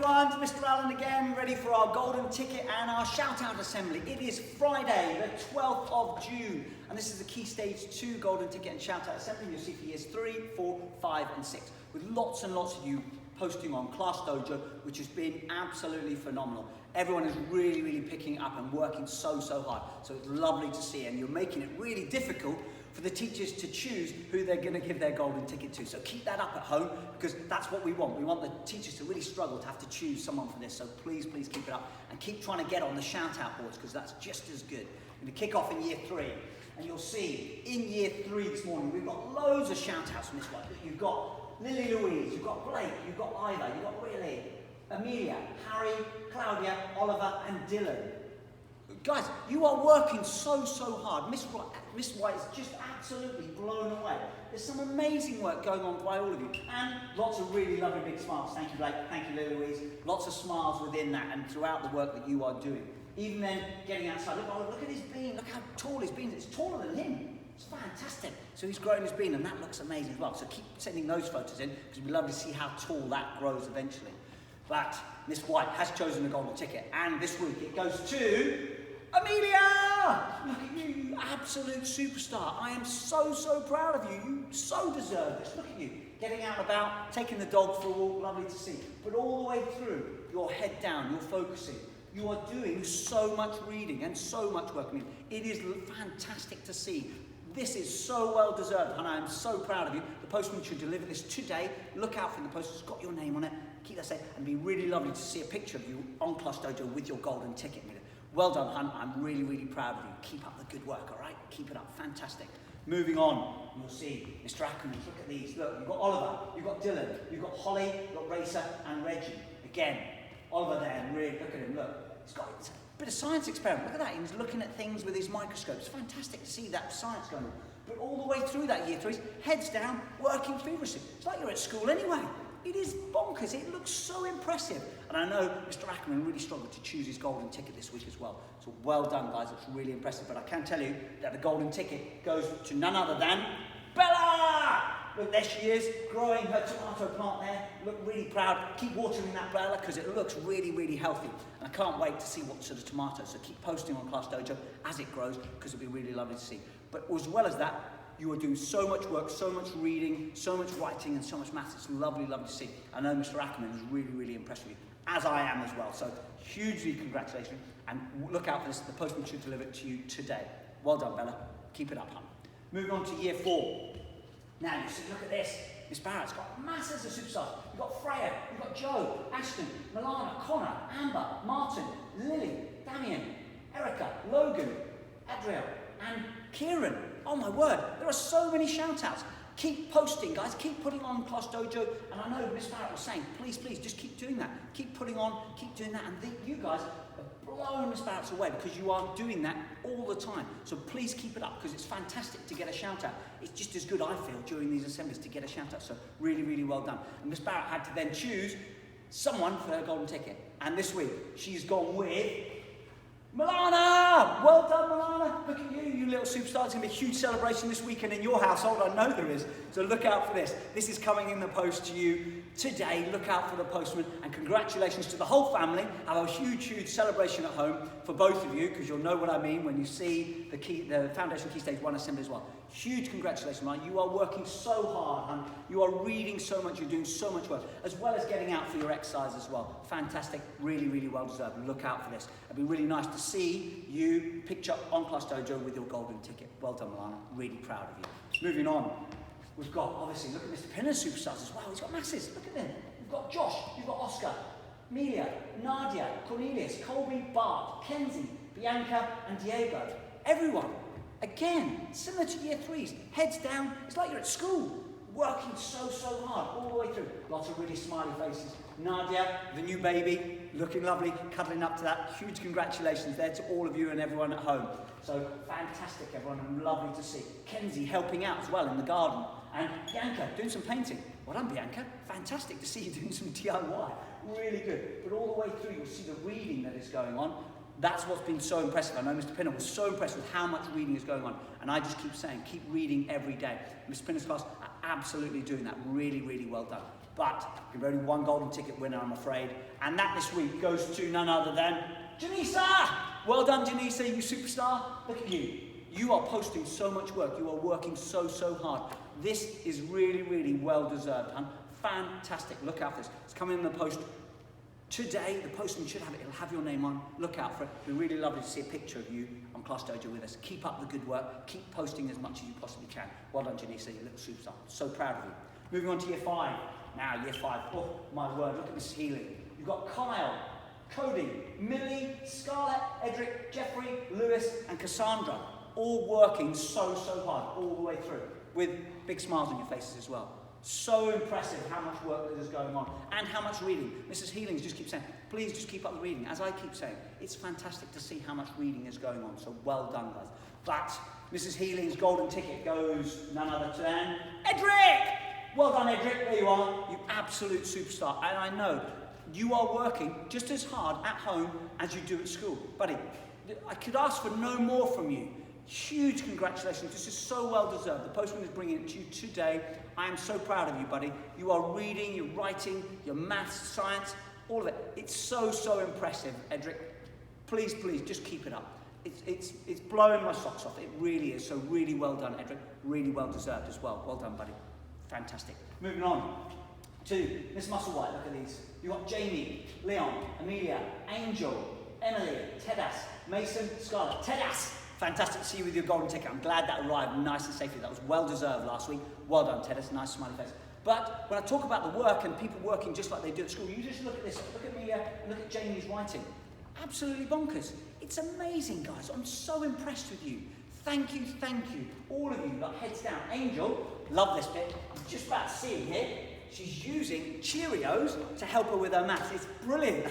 everyone, it's Mr. Allen again, ready for our golden ticket and our shout-out assembly. It is Friday, the 12th of June, and this is the Key Stage 2 golden ticket and shout-out assembly you'll see for years 3, 4, 5 and 6, with lots and lots of you posting on Class Dojo, which has been absolutely phenomenal. Everyone is really picking it up and working so hard, so it's lovely to see, and you're making it really difficult for the teachers to choose who they're going to give their golden ticket to. So keep that up at home, because that's what we want. We want the teachers to really struggle to have to choose someone for this. So please keep it up and keep trying to get on the shout-out boards, because that's just as good. We're going to kick off in year 3, and you'll see in year 3 this morning we've got loads of shout-outs from this one. You've got Lily Louise, you've got Blake, you've got Ivor, you've got Willie, Amelia, Harry, Claudia, Oliver and Dylan. Guys, you are working so hard. Miss White is just absolutely blown away. There's some amazing work going on by all of you, and lots of really lovely big smiles. Thank you, Blake. Thank you, Lily Louise. Lots of smiles within that and throughout the work that you are doing. Even then, getting outside. Look at his bean. Look how tall his bean is. It's taller than him. It's fantastic. So he's growing his bean, and that looks amazing as well. So keep sending those photos in, because we'd love to see how tall that grows eventually. But Miss White has chosen the golden ticket, and this week it goes to Amelia! Look at you, you absolute superstar. I am so proud of you. You so deserve this. Look at you, getting out and about, taking the dog for a walk, lovely to see. But all the way through, your head down, you're focusing. You are doing so much reading and so much work. I mean, it is fantastic to see. This is so well deserved, and I am so proud of you. The postman should deliver this today. Look out for the post. It's got your name on it. Keep that safe, and it'd be really lovely to see a picture of you on Class Dojo with your golden ticket. Well done, hun. I'm really proud of you. Keep up the good work, all right? Keep it up. Fantastic. Moving on, you'll see Mr. Ackerman. Look at these. Look, you've got Oliver, you've got Dylan, you've got Holly, you've got Racer and Reggie. Again, Oliver there, and really, look at him, look. It's a bit of science experiment. Look at that. He's looking at things with his microscope. It's fantastic to see that science going on. But all the way through that year 3, heads down, working feverishly. It's like you're at school anyway. It is bonkers. It looks so impressive. And I know Mr. Ackerman really struggled to choose his golden ticket this week as well. So well done, guys. It's really impressive. But I can tell you that the golden ticket goes to none other than Bella! Look, there she is, growing her tomato plant there. Look really proud. Keep watering that, Bella, because it looks really healthy. And I can't wait to see what sort of tomatoes. So keep posting on Class Dojo as it grows, because it'll be really lovely to see. But as well as that, you are doing so much work, so much reading, so much writing, and so much maths. It's lovely to see. I know Mr. Ackerman is really impressed with you, as I am as well. So hugely congratulations, and look out for this. The postman should deliver it to you today. Well done, Bella. Keep it up, hon. Moving on to year 4. Now, you see, look at this. Miss Barrett's got masses of superstars. You've got Freya, you've got Joe, Ashton, Milana, Connor, Amber, Martin, Lily, Damien, Erica, Logan, Adriel, and Kieran. Oh my word, there are so many shout-outs. Keep posting, guys. Keep putting on Class Dojo. And I know Miss Barrett was saying, please, just keep doing that. Keep putting on, keep doing that. And you guys have blown Miss Barrett's away, because you are doing that all the time. So please keep it up, because it's fantastic to get a shout-out. It's just as good, I feel, during these assemblies to get a shout-out. So really well done. And Miss Barrett had to then choose someone for her golden ticket. And this week, she's gone with Milana! Well done, Milana. Look at you, you little superstar. It's going to be a huge celebration this weekend in your household. I know there is. So look out for this. This is coming in the post to you today. Look out for the postman. And congratulations to the whole family. Have a huge celebration at home for both of you, because you'll know what I mean when you see the Foundation Key Stage 1 Assembly as well. Huge congratulations, man. You are working so hard, and you are reading so much. You're doing so much work, as well as getting out for your exercise as well. Fantastic. Really well deserved. And look out for this. It'd be really nice to see you picture on Class Dojo with your golden ticket. Well done, Milana. Really proud of you. Moving on, we've got, obviously, look at Mr. Pinner's superstars as well. He's got masses. Look at them. You've got Josh. You've got Oscar, Amelia, Nadia, Cornelius, Colby, Bart, Kenzie, Bianca, and Diego. Everyone. Again, similar to year 3s, heads down. It's like you're at school, working so hard all the way through. Lots of really smiley faces. Nadia, the new baby, looking lovely, cuddling up to that. Huge congratulations there to all of you and everyone at home. So fantastic, everyone, and lovely to see. Kenzie helping out as well in the garden. And Bianca doing some painting. Well done, Bianca. Fantastic to see you doing some DIY. Really good. But all the way through, you'll see the reading that is going on. That's what's been so impressive. I know Mr. Pinner was so impressed with how much reading is going on. And I just keep saying, keep reading every day. Mr. Pinner's class are absolutely doing that. Really well done. but you've only one golden ticket winner, I'm afraid. And that this week goes to none other than Janisa! Well done, Janisa, you superstar. Look at you. You are posting so much work. You are working so hard. This is really, really well deserved, hun. Fantastic. Look out for this. It's coming in the post today. The postman should have it. It'll have your name on. Look out for it. It'll be really lovely to see a picture of you on Class Dojo with us. Keep up the good work. Keep posting as much as you possibly can. Well done, Janisa, you little superstar. So proud of you. Moving on to year 5. Now, year 5. Oh, my word. Look at Mrs. Healy. You've got Kyle, Cody, Millie, Scarlett, Edric, Jeffrey, Lewis, and Cassandra. All working so hard all the way through with big smiles on your faces as well. So impressive how much work that is going on and how much reading. Mrs. Healings just keeps saying, please just keep up the reading. As I keep saying, it's fantastic to see how much reading is going on. So well done, guys. But Mrs. Healing's golden ticket goes none other than Edric! Well done, Edric. There you are. You absolute superstar. And I know you are working just as hard at home as you do at school. Buddy, I could ask for no more from you. Huge congratulations. This is so well deserved. The postman is bringing it to you today. I am so proud of you, buddy. You are reading, you're writing, your maths, science, all of it. It's so impressive, Edric. Please, just keep it up. It's blowing my socks off. It really is. So really well done, Edric. Really well deserved as well. Well done, buddy. Fantastic. Moving on to Miss Musselwhite. Look at these. You've got Jamie, Leon, Amelia, Angel, Emily, Tedas, Mason, Scarlett. Tedas! Fantastic to see you with your golden ticket. I'm glad that arrived nice and safely. That was well deserved last week. Well done, Tedas. Nice smiley face. But when I talk about the work and people working just like they do at school, you just look at this. Look at Amelia and look at Jamie's writing. Absolutely bonkers. It's amazing, guys. I'm so impressed with you. Thank you. All of you, like heads down. Angel, love this bit. I'm just about to see it here. She's using Cheerios to help her with her maths. It's brilliant.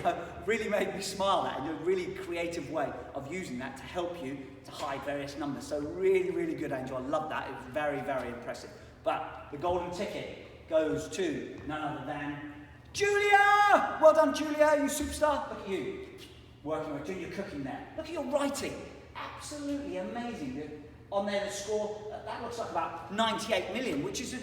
Really made me smile, that, and a really creative way of using that to help you to hide various numbers. So really good, Angel. I love that. It was very impressive. But the golden ticket goes to none other than Julia! Well done, Julia, you superstar. Look at you. Working, doing your cooking there. Look at your writing. Absolutely amazing. On there, the score, that looks like about 98 million, which is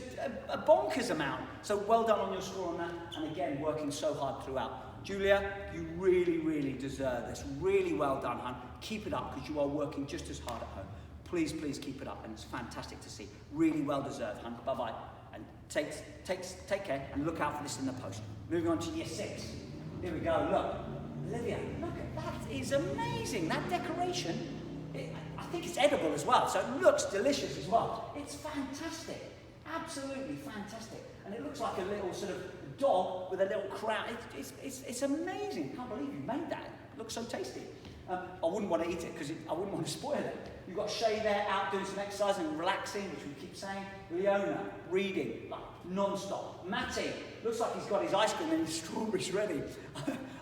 a bonkers amount. So well done on your score on that. And again, working so hard throughout. Julia, you really deserve this. Really well done, hon. Keep it up, because you are working just as hard at home. Please keep it up, and it's fantastic to see. Really well deserved, hon. Bye-bye. And take care, and look out for this in the post. Moving on to year 6. Here we go, look. Olivia, look at that. Is amazing. That decoration. I think it's edible as well, so it looks delicious as well. It's fantastic, absolutely fantastic. And it looks like a little sort of dog with a little crown. It's amazing. I can't believe you made that. It looks so tasty. I wouldn't want to eat it because I wouldn't want to spoil it. You've got Shay there out doing some exercise and relaxing, which we keep saying. Leona, reading, like non-stop. Matty, looks like he's got his ice cream and his strawberries ready.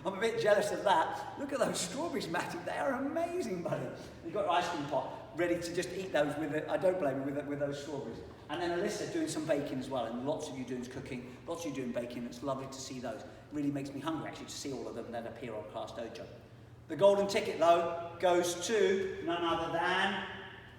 I'm a bit jealous of that. Look at those strawberries, Matty. They are amazing, buddy. You've got your ice cream pot ready to just eat those with it. I don't blame you with those strawberries. And then Alyssa doing some baking as well, and lots of you doing cooking, lots of you doing baking. It's lovely to see those. Really makes me hungry, actually, to see all of them that appear on Class Dojo. The golden ticket, though, goes to none other than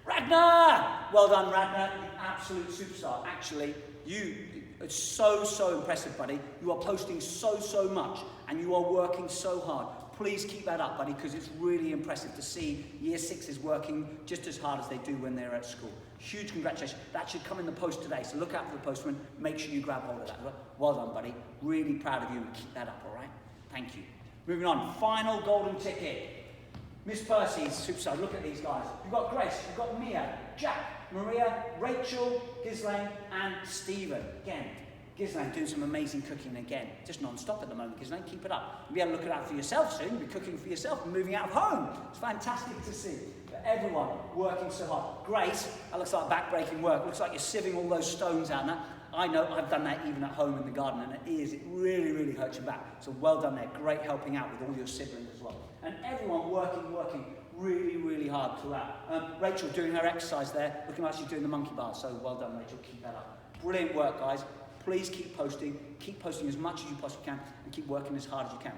Ragnar! Well done, Ragnar. You absolute superstar. Actually, you are so impressive, buddy. You are posting so much, and you are working so hard. Please keep that up, buddy, because it's really impressive to see year 6 is working just as hard as they do when they're at school. Huge congratulations. That should come in the post today, so look out for the postman. Make sure you grab hold of that. Well done, buddy. Really proud of you, and keep that up, all right? Thank you. Moving on, final golden ticket. Miss Percy's superstar. Look at these guys. You've got Grace, you've got Mia, Jack, Maria, Rachel, Ghislaine, and Stephen. Again, Ghislaine doing some amazing cooking again. Just non-stop at the moment, Ghislaine. Keep it up. You'll be able to look it out for yourself soon. You'll be cooking for yourself and moving out of home. It's fantastic to see. But everyone working so hard. Grace, that looks like back-breaking work. Looks like you're sieving all those stones out now. I know I've done that even at home in the garden, and it really hurts your back. So well done there. Great helping out with all your siblings as well. And everyone working really hard throughout. Rachel doing her exercise there, looking like she's doing the monkey bar. So well done, Rachel. Keep that up. Brilliant work, guys. Please keep posting as much as you possibly can, and keep working as hard as you can.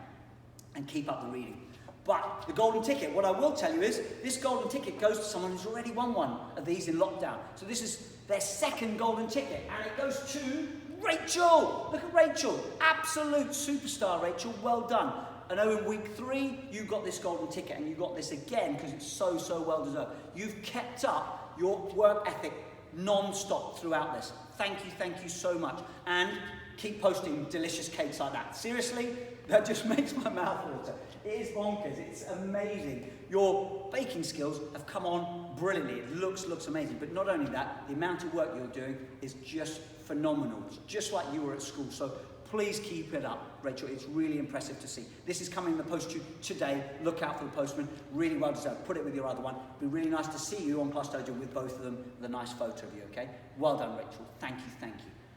And keep up the reading. But the golden ticket, what I will tell you is, this golden ticket goes to someone who's already won one of these in lockdown. So this is their second golden ticket, and it goes to Rachel, look at Rachel. Absolute superstar, Rachel. Well done. I know in week 3, you got this golden ticket and you got this again because it's so, so well deserved. You've kept up your work ethic non-stop throughout this. Thank you so much. And keep posting delicious cakes like that. Seriously, that just makes my mouth water. It is bonkers, it's amazing. Your baking skills have come on brilliantly. It looks amazing. But not only that, the amount of work you're doing is just phenomenal. It's just like you were at school. So please keep it up, Rachel. It's really impressive to see. This is coming in the post to you today. Look out for the postman. Really well deserved. Put it with your other one. It'd be really nice to see you on Class Dojo with both of them with a nice photo of you, okay? Well done, Rachel. Thank you.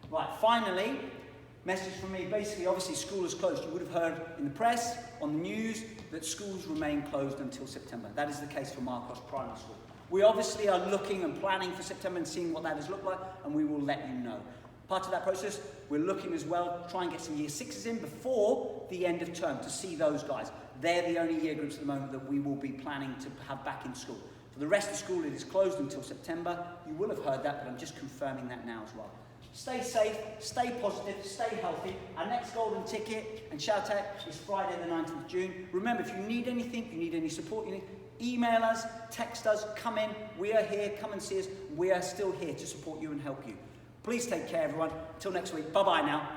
Right, finally, message from me. Basically, obviously, school is closed. You would have heard in the press, on the news, that schools remain closed until September. That is the case for Marcos Primary School. We obviously are looking and planning for September and seeing what that has looked like, and we will let you know. Part of that process, we're looking as well, try and get some year 6s in before the end of term to see those guys. They're the only year groups at the moment that we will be planning to have back in school. For the rest of school, it is closed until September. You will have heard that, but I'm just confirming that now as well. Stay safe, stay positive, stay healthy. Our next golden ticket and shout out is Friday the 9th of June. Remember, if you need anything, you need any support, email us, text us, come in. We are here, come and see us. We are still here to support you and help you. Please take care, everyone. Until next week, bye-bye now.